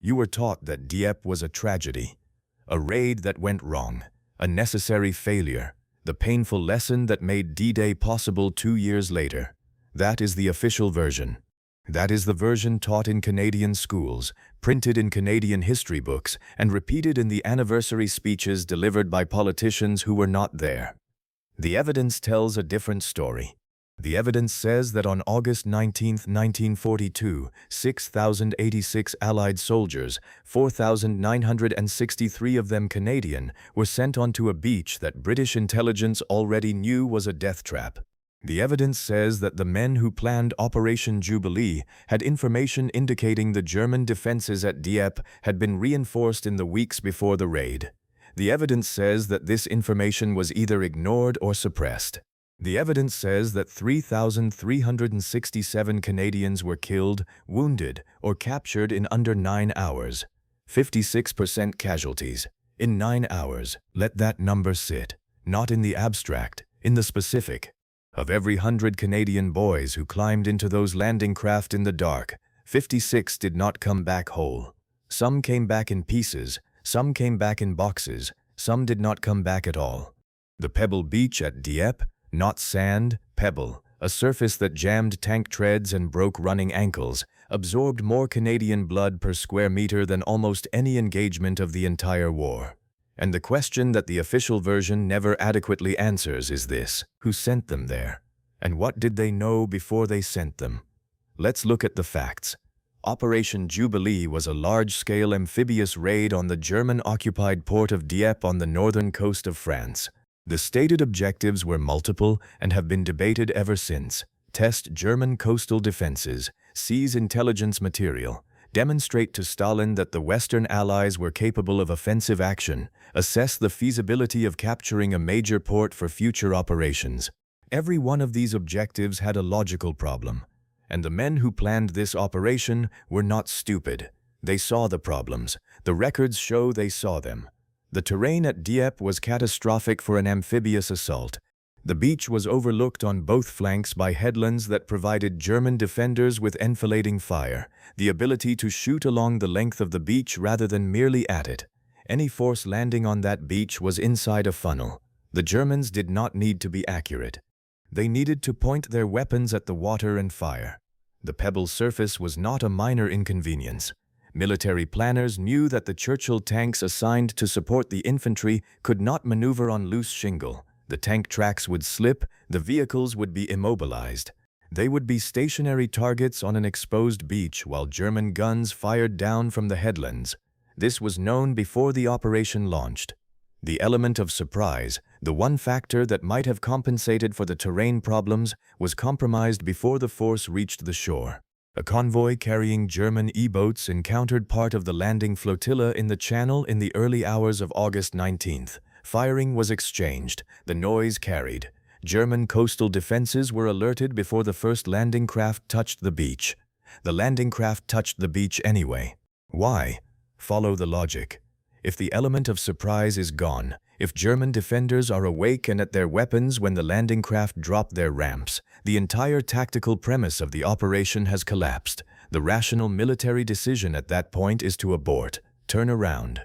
You were taught that Dieppe was a tragedy, a raid that went wrong, a necessary failure, the painful lesson that made D-Day possible 2 years later. That is the official version. That is the version taught in Canadian schools, printed in Canadian history books, and repeated in the anniversary speeches delivered by politicians who were not there. The evidence tells a different story. The evidence says that on August 19, 1942, 6,086 Allied soldiers, 4,963 of them Canadian, were sent onto a beach that British intelligence already knew was a death trap. The evidence says that the men who planned Operation Jubilee had information indicating the German defenses at Dieppe had been reinforced in the weeks before the raid. The evidence says that this information was either ignored or suppressed. The evidence says that 3,367 Canadians were killed, wounded, or captured in under 9 hours. 56% casualties. In 9 hours. Let that number sit. Not in the abstract, in the specific. Of every 100 Canadian boys who climbed into those landing craft in the dark, 56 did not come back whole. Some came back in pieces, some came back in boxes, some did not come back at all. The pebble beach at Dieppe, not sand, pebble, a surface that jammed tank treads and broke running ankles, absorbed more Canadian blood per square meter than almost any engagement of the entire war. And the question that the official version never adequately answers is this: who sent them there? And what did they know before they sent them? Let's look at the facts. Operation Jubilee was a large-scale amphibious raid on the German-occupied port of Dieppe on the northern coast of France. The stated objectives were multiple and have been debated ever since. Test German coastal defenses, seize intelligence material, demonstrate to Stalin that the Western Allies were capable of offensive action, assess the feasibility of capturing a major port for future operations. Every one of these objectives had a logical problem, and the men who planned this operation were not stupid. They saw the problems. The records show they saw them. The terrain at Dieppe was catastrophic for an amphibious assault. The beach was overlooked on both flanks by headlands that provided German defenders with enfilading fire, the ability to shoot along the length of the beach rather than merely at it. Any force landing on that beach was inside a funnel. The Germans did not need to be accurate. They needed to point their weapons at the water and fire. The pebble surface was not a minor inconvenience. Military planners knew that the Churchill tanks assigned to support the infantry could not maneuver on loose shingle. The tank tracks would slip, the vehicles would be immobilized. They would be stationary targets on an exposed beach while German guns fired down from the headlands. This was known before the operation launched. The element of surprise, the one factor that might have compensated for the terrain problems, was compromised before the force reached the shore. A convoy carrying German E-boats encountered part of the landing flotilla in the channel in the early hours of August 19th. Firing was exchanged. The noise carried. German coastal defenses were alerted before the first landing craft touched the beach. The landing craft touched the beach anyway. Why? Follow the logic. If the element of surprise is gone, if German defenders are awake and at their weapons when the landing craft drop their ramps, the entire tactical premise of the operation has collapsed. The rational military decision at that point is to abort, turn around.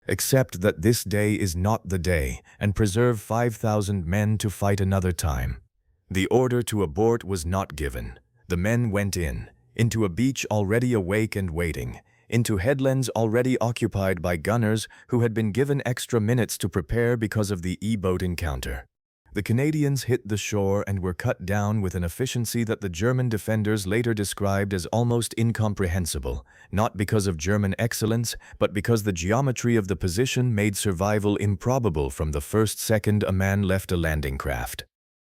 Accept that this day is not the day, and preserve 5,000 men to fight another time. The order to abort was not given. The men went into a beach already awake and waiting, into headlands already occupied by gunners who had been given extra minutes to prepare because of the E-boat encounter. The Canadians hit the shore and were cut down with an efficiency that the German defenders later described as almost incomprehensible, not because of German excellence, but because the geometry of the position made survival improbable from the first second a man left a landing craft.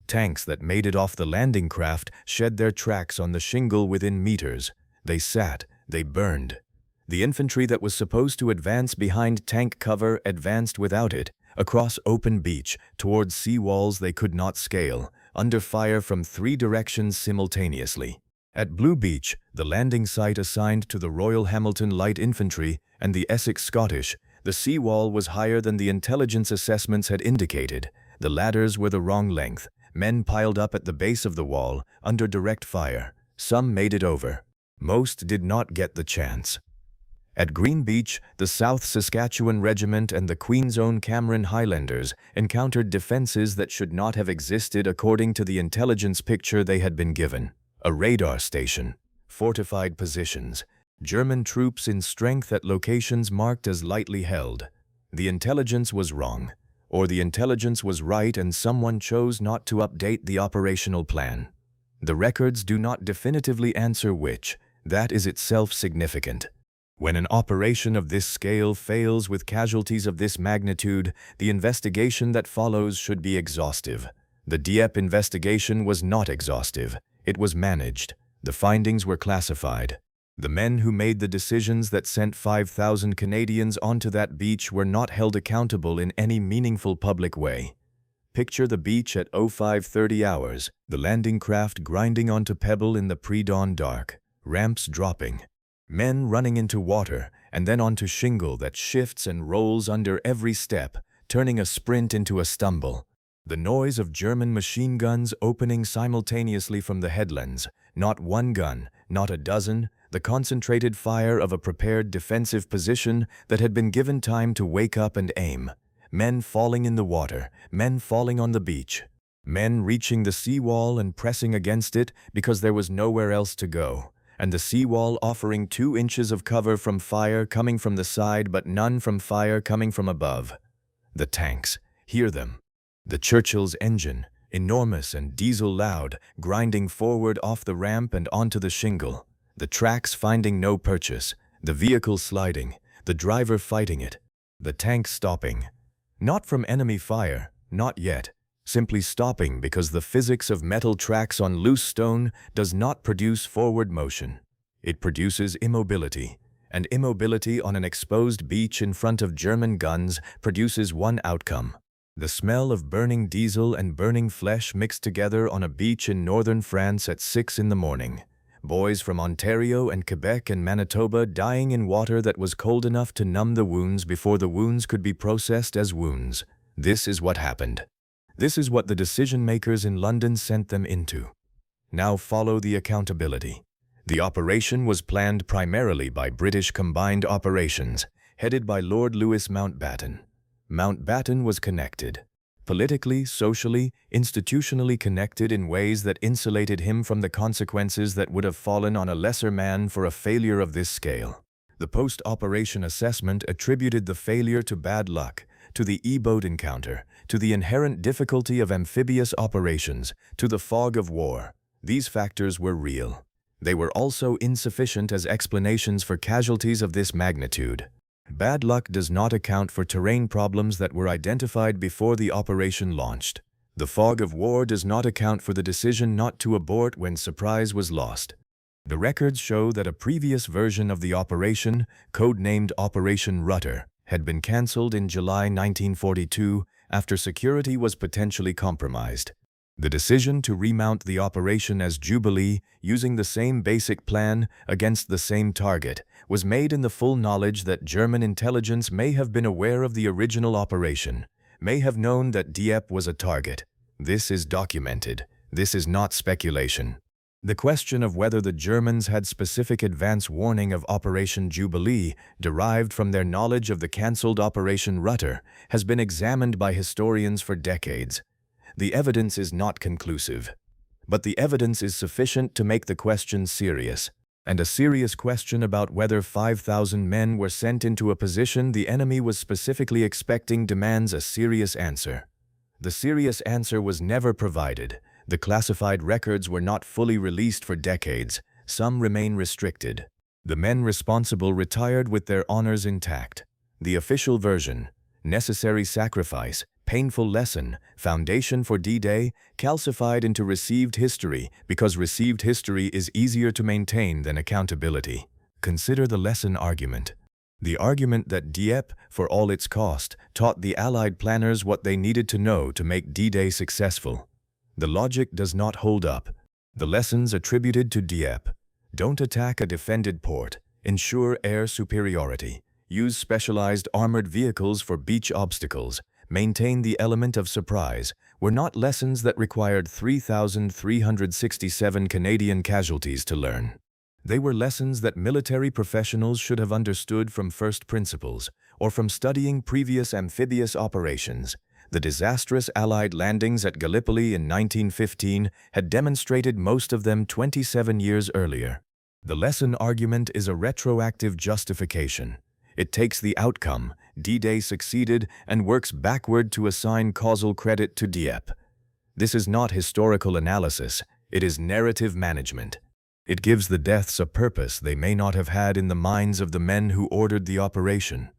Tanks that made it off the landing craft shed their tracks on the shingle within meters. They sat, they burned. The infantry that was supposed to advance behind tank cover advanced without it, across open beach, towards sea walls they could not scale, under fire from 3 directions simultaneously. At Blue Beach, the landing site assigned to the Royal Hamilton Light Infantry and the Essex Scottish, the sea wall was higher than the intelligence assessments had indicated. The ladders were the wrong length. Men piled up at the base of the wall, under direct fire. Some made it over. Most did not get the chance. At Green Beach, the South Saskatchewan Regiment and the Queen's Own Cameron Highlanders encountered defenses that should not have existed according to the intelligence picture they had been given. A radar station, fortified positions, German troops in strength at locations marked as lightly held. The intelligence was wrong, or the intelligence was right and someone chose not to update the operational plan. The records do not definitively answer which. That is itself significant. When an operation of this scale fails with casualties of this magnitude, the investigation that follows should be exhaustive. The Dieppe investigation was not exhaustive. It was managed. The findings were classified. The men who made the decisions that sent 5,000 Canadians onto that beach were not held accountable in any meaningful public way. Picture the beach at 05:30 hours, the landing craft grinding onto pebble in the pre-dawn dark, ramps dropping, men running into water and then onto shingle that shifts and rolls under every step, turning a sprint into a stumble. The noise of German machine guns opening simultaneously from the headlands, not one gun, not a dozen, the concentrated fire of a prepared defensive position that had been given time to wake up and aim. Men falling in the water, men falling on the beach, men reaching the seawall and pressing against it because there was nowhere else to go, and the seawall offering 2 inches of cover from fire coming from the side but none from fire coming from above. The tanks, hear them. The Churchill's engine, enormous and diesel loud, grinding forward off the ramp and onto the shingle. The tracks finding no purchase, the vehicle sliding, the driver fighting it, the tank stopping. Not from enemy fire, not yet, simply stopping because the physics of metal tracks on loose stone does not produce forward motion. It produces immobility, and immobility on an exposed beach in front of German guns produces one outcome. The smell of burning diesel and burning flesh mixed together on a beach in northern France at 6 in the morning. Boys from Ontario and Quebec and Manitoba dying in water that was cold enough to numb the wounds before the wounds could be processed as wounds. This is what happened. This is what the decision-makers in London sent them into. Now follow the accountability. The operation was planned primarily by British Combined Operations, headed by Lord Louis Mountbatten. Mountbatten was connected. Politically, socially, institutionally connected in ways that insulated him from the consequences that would have fallen on a lesser man for a failure of this scale. The post-operation assessment attributed the failure to bad luck, to the E-boat encounter, to the inherent difficulty of amphibious operations, to the fog of war. These factors were real. They were also insufficient as explanations for casualties of this magnitude. Bad luck does not account for terrain problems that were identified before the operation launched. The fog of war does not account for the decision not to abort when surprise was lost. The records show that a previous version of the operation, codenamed Operation Rudder, had been cancelled in July 1942 after security was potentially compromised. The decision to remount the operation as Jubilee, using the same basic plan against the same target, was made in the full knowledge that German intelligence may have been aware of the original operation, may have known that Dieppe was a target. This is documented. This is not speculation. The question of whether the Germans had specific advance warning of Operation Jubilee, derived from their knowledge of the cancelled Operation Rudder, has been examined by historians for decades. The evidence is not conclusive, but the evidence is sufficient to make the question serious, and a serious question about whether 5,000 men were sent into a position the enemy was specifically expecting demands a serious answer. The serious answer was never provided. The classified records were not fully released for decades. Some remain restricted. The men responsible retired with their honors intact. The official version, necessary sacrifice, painful lesson, foundation for D-Day, calcified into received history because received history is easier to maintain than accountability. Consider the lesson argument. The argument that Dieppe, for all its cost, taught the Allied planners what they needed to know to make D-Day successful. The logic does not hold up. The lessons attributed to Dieppe: don't attack a defended port, ensure air superiority, use specialized armored vehicles for beach obstacles, maintain the element of surprise, were not lessons that required 3,367 Canadian casualties to learn. They were lessons that military professionals should have understood from first principles, or from studying previous amphibious operations. The disastrous Allied landings at Gallipoli in 1915 had demonstrated most of them 27 years earlier. The lesson argument is a retroactive justification. It takes the outcome, D-Day succeeded, and works backward to assign causal credit to Dieppe. This is not historical analysis, it is narrative management. It gives the deaths a purpose they may not have had in the minds of the men who ordered the operation.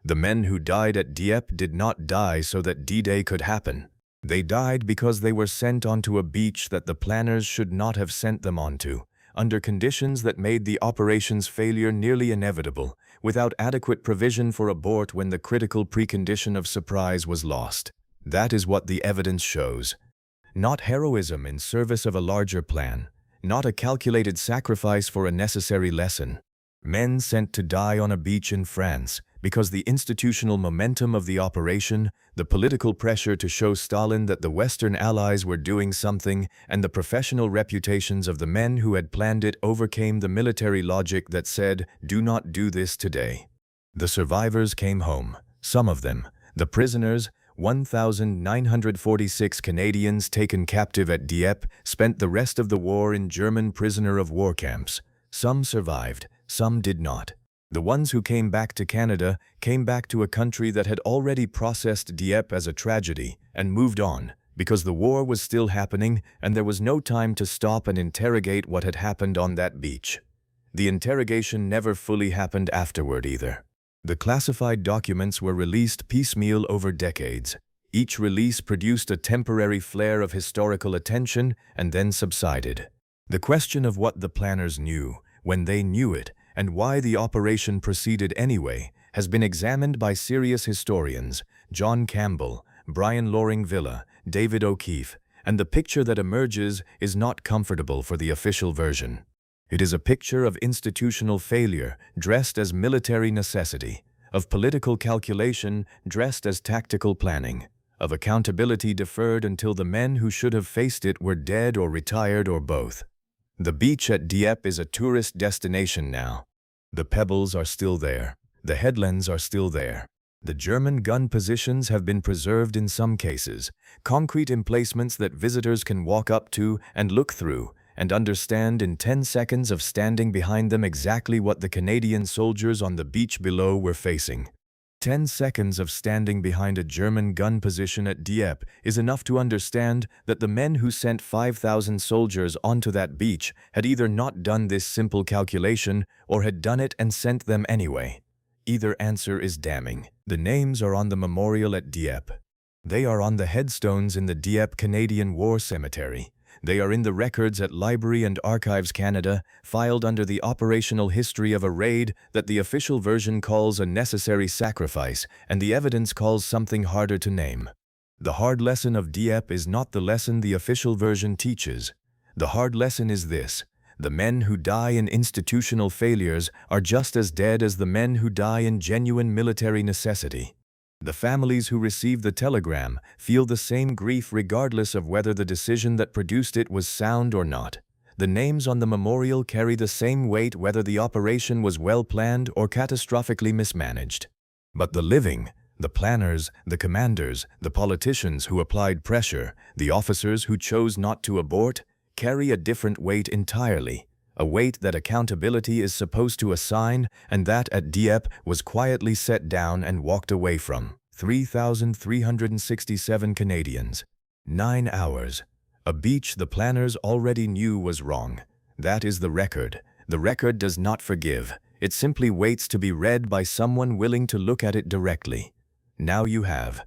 The men who died at Dieppe did not die so that D-Day could happen. They died because they were sent onto a beach that the planners should not have sent them onto, under conditions that made the operation's failure nearly inevitable, without adequate provision for abort when the critical precondition of surprise was lost. That is what the evidence shows. Not heroism in service of a larger plan, not a calculated sacrifice for a necessary lesson. Men sent to die on a beach in France because the institutional momentum of the operation, the political pressure to show Stalin that the Western Allies were doing something, and the professional reputations of the men who had planned it overcame the military logic that said, "Do not do this today." The survivors came home, some of them. The prisoners, 1,946 Canadians taken captive at Dieppe, spent the rest of the war in German prisoner of war camps. Some survived, some did not. The ones who came back to Canada came back to a country that had already processed Dieppe as a tragedy and moved on, because the war was still happening and there was no time to stop and interrogate what had happened on that beach. The interrogation never fully happened afterward either. The classified documents were released piecemeal over decades. Each release produced a temporary flare of historical attention and then subsided. The question of what the planners knew, when they knew it, and why the operation proceeded anyway, has been examined by serious historians, John Campbell, Brian Loring Villa, David O'Keefe, and the picture that emerges is not comfortable for the official version. It is a picture of institutional failure dressed as military necessity, of political calculation dressed as tactical planning, of accountability deferred until the men who should have faced it were dead or retired or both. The beach at Dieppe is a tourist destination now. The pebbles are still there. The headlands are still there. The German gun positions have been preserved in some cases, concrete emplacements that visitors can walk up to and look through, and understand in 10 seconds of standing behind them exactly what the Canadian soldiers on the beach below were facing. 10 seconds of standing behind a German gun position at Dieppe is enough to understand that the men who sent 5,000 soldiers onto that beach had either not done this simple calculation or had done it and sent them anyway. Either answer is damning. The names are on the memorial at Dieppe. They are on the headstones in the Dieppe Canadian War Cemetery. They are in the records at Library and Archives Canada, filed under the operational history of a raid that the official version calls a necessary sacrifice, and the evidence calls something harder to name. The hard lesson of Dieppe is not the lesson the official version teaches. The hard lesson is this: the men who die in institutional failures are just as dead as the men who die in genuine military necessity. The families who receive the telegram feel the same grief regardless of whether the decision that produced it was sound or not. The names on the memorial carry the same weight whether the operation was well planned or catastrophically mismanaged. But the living, the planners, the commanders, the politicians who applied pressure, the officers who chose not to abort, carry a different weight entirely. A weight that accountability is supposed to assign and that at Dieppe was quietly set down and walked away from. 3,367 Canadians. 9 hours. A beach the planners already knew was wrong. That is the record. The record does not forgive. It simply waits to be read by someone willing to look at it directly. Now you have.